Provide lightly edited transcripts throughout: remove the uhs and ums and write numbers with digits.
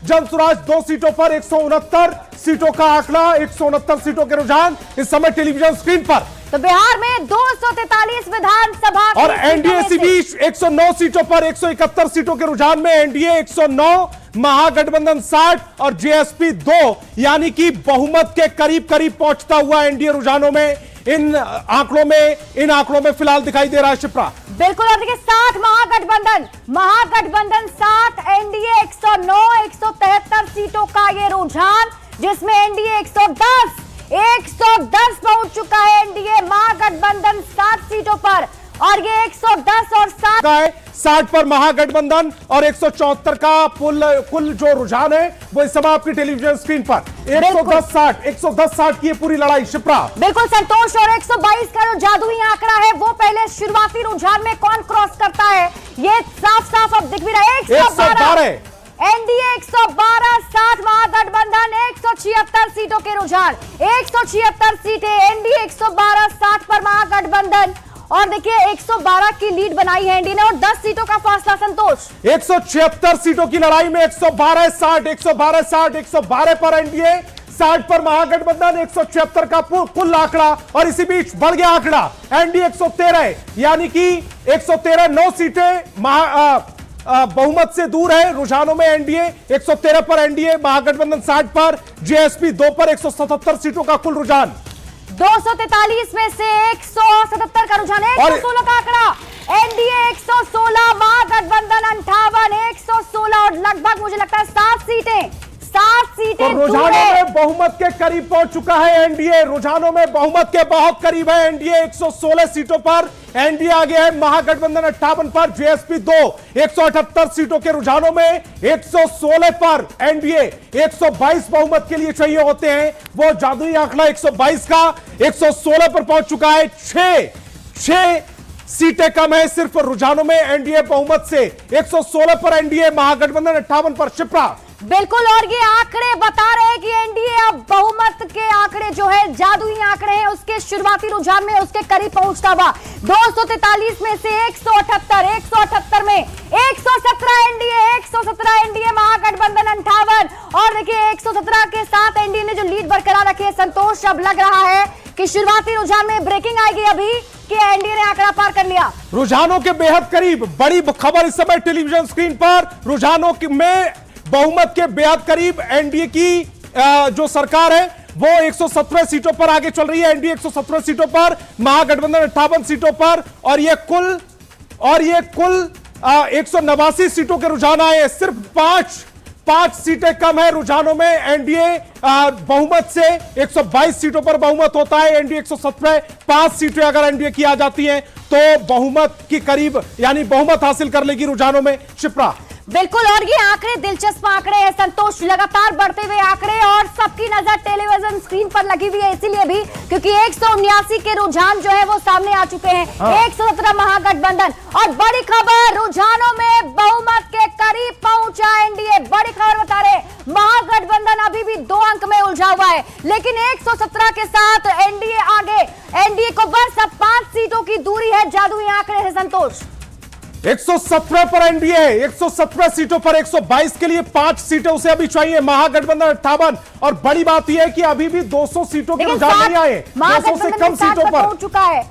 जनसुराज 2 सीटों पर 169 सीटों का आंकड़ा, 169 सीटों के रुझान इस समय टेलीविजन स्क्रीन पर। तो बिहार में 243 विधानसभा और एनडीए इसी बीच 109 सीटों पर 171 सीटों के रुझान में, एनडीए 109, महागठबंधन 60 और जेएसपी 2, यानी कि बहुमत के करीब करीब पहुंचता हुआ एनडीए रुझानों में इन आंकड़ों में फिलहाल दिखाई दे रहा है। शिप्रा बिल्कुल, और देखिए 60 महागठबंधन 60, एनडीए 109, 173 सीटों का ये रुझान, जिसमें एनडीए 110 पहुंच चुका है। एनडीए महागठबंधन 60 सीटों पर, और ये 110 और 60 पर महागठबंधन और 174 का कुल जो रुझान है वो इस समय आपकी टेलीविजन स्क्रीन पर 110-60 की पूरी लड़ाई। शिप्रा बिल्कुल संतोष, और 122 का जो जादुई आंकड़ा है वो पहले शुरुआती रुझान में कौन क्रॉस करता है ये साफ साफ अब दिख भी रहा है। 112 एनडीए 112, 60 महागठबंधन 176 सीटों के रुझान, 176 सीटें एनडीए 112, 60 पर महागठबंधन, और देखिए 112 की लीड बनाई है एनडीए ने, और 10 सीटों का फासला। संतोष 176 सीटों की लड़ाई में 112-60, 112-60, 112 पर एनडीए, 60 पर महागठबंधन, 176 का कुल आंकड़ा, और इसी बीच बढ़ गया आंकड़ा एनडीए 113, यानी कि 113 9 सीटें बहुमत से दूर है रुझानों में। एनडीए 113 पर एनडीए, महागठबंधन 60 पर, जेएसपी 2 पर 177 सीटों का कुल रुझान। 243 में से 177 का रुझान, 116 का आंकड़ा, एनडीए 116, महागठबंधन 58, 116, और लगभग मुझे लगता है 7 सीटें तो रुझानों में बहुमत के करीब पहुंच चुका है एनडीए, रुझानों में बहुमत के बहुत करीब है एनडीए। 116 सीटों पर एनडीए आगे है, महागठबंधन 58 पर, जेएसपी 2 178 सीटों के रुझानों में, 116 पर एनडीए। 122 बहुमत के लिए चाहिए होते हैं, वो जादुई आंकड़ा 122 का 116 पर पहुंच चुका है। 6 सीटें कम है सिर्फ रुझानों में एनडीए बहुमत से, 116 पर एनडीए, महागठबंधन 58 पर। शिप्रा बिल्कुल, और ये आंकड़े बता रहे हैं कि एनडीए अब बहुमत के आंकड़े जो है जादुई आंकड़े हैं उसके शुरुआती रुझान में उसके करीब पहुंचता हुआ। 243 में से 178 में 117 एनडीए, महागठबंधन 58, और देखिए 117 के साथ एनडीए ने जो लीड बरकरार रखी है। संतोष, अब लग रहा है कि शुरुआती रुझान में ब्रेकिंग आएगी अभी कि एनडीए ने आंकड़ा पार कर लिया। रुझानों के बेहद करीब, बड़ी खबर इस समय टेलीविजन स्क्रीन पर, रुझानों में बहुमत के बेहद करीब एनडीए की जो सरकार है वो 117 सीटों पर आगे चल रही है। एनडीए 117 सीटों पर, महागठबंधन 58 सीटों पर, और ये कुल 189 सीटों के रुझान आए हैं। सिर्फ 5 सीटें कम है रुझानों में एनडीए बहुमत से। 122 सीटों पर बहुमत होता है, एनडीए 117, 5 सीटें अगर एनडीए की आ जाती हैं तो बहुमत के करीब, यानी बहुमत हासिल कर लेगी रुझानों में। शिप्रा बिल्कुल, और ये आंकड़े दिलचस्प आंकड़े हैं संतोष, लगातार बढ़ते हुए आंकड़े, और सबकी नजर टेलीविजन स्क्रीन पर लगी हुई है, इसीलिए भी क्योंकि 179 के रुझान जो है वो सामने आ चुके हैं। 117 महागठबंधन, और बड़ी खबर, रुझानों में बहुमत के करीब पहुंचा एनडीए। बड़ी खबर बता रहे, महागठबंधन अभी भी 2 अंक में उलझा हुआ है, लेकिन 117 के साथ एनडीए आगे, एनडीए को बस अब 5 सीटों की दूरी है जादुई आंकड़े से। संतोष 117 पर एनडीए, 117 सीटों पर 122 के लिए 5 सीटें उसे अभी चाहिए, महागठबंधन 58, और बड़ी बात यह है कि अभी भी 200 सीटों के रुझान नहीं आए, 200 से कम सीटों पर पहुंच चुका है।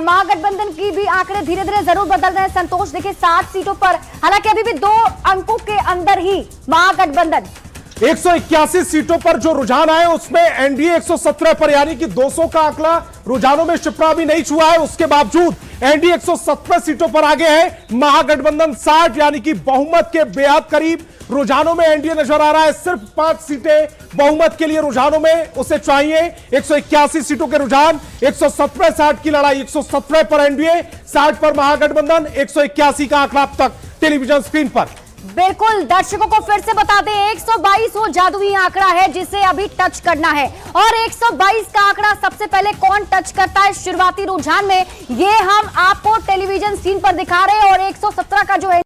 महागठबंधन की भी आंकड़े धीरे धीरे जरूर बदल रहे हैं संतोष। देखिए 60 सीटों पर, हालांकि अभी भी 2 अंकों के अंदर ही महागठबंधन। 181 सीटों पर जो रुझान आए उसमें एनडीए 117 पर, यानी कि 200 का आंकड़ा रुझानों में शिप्रा भी नहीं छुआ है, उसके बावजूद एनडीए 117 सीटों पर आगे है, महागठबंधन 60, यानी कि बहुमत के बेहद करीब रुझानों में एनडीए नजर आ रहा है। सिर्फ 5 सीटें बहुमत के लिए रुझानों में उसे चाहिए। 181 सीटों के रुझान, 117-60 की लड़ाई, 117 पर एनडीए, 60 पर महागठबंधन, 181 का आंकड़ा अब तक टेलीविजन स्क्रीन पर। बिल्कुल, दर्शकों को फिर से बता दें, 122 वो जादुई आंकड़ा है जिसे अभी टच करना है, और 122 का आंकड़ा सबसे पहले कौन टच करता है शुरुआती रुझान में, ये हम आपको टेलीविजन स्क्रीन पर दिखा रहे हैं। और 117 का जो है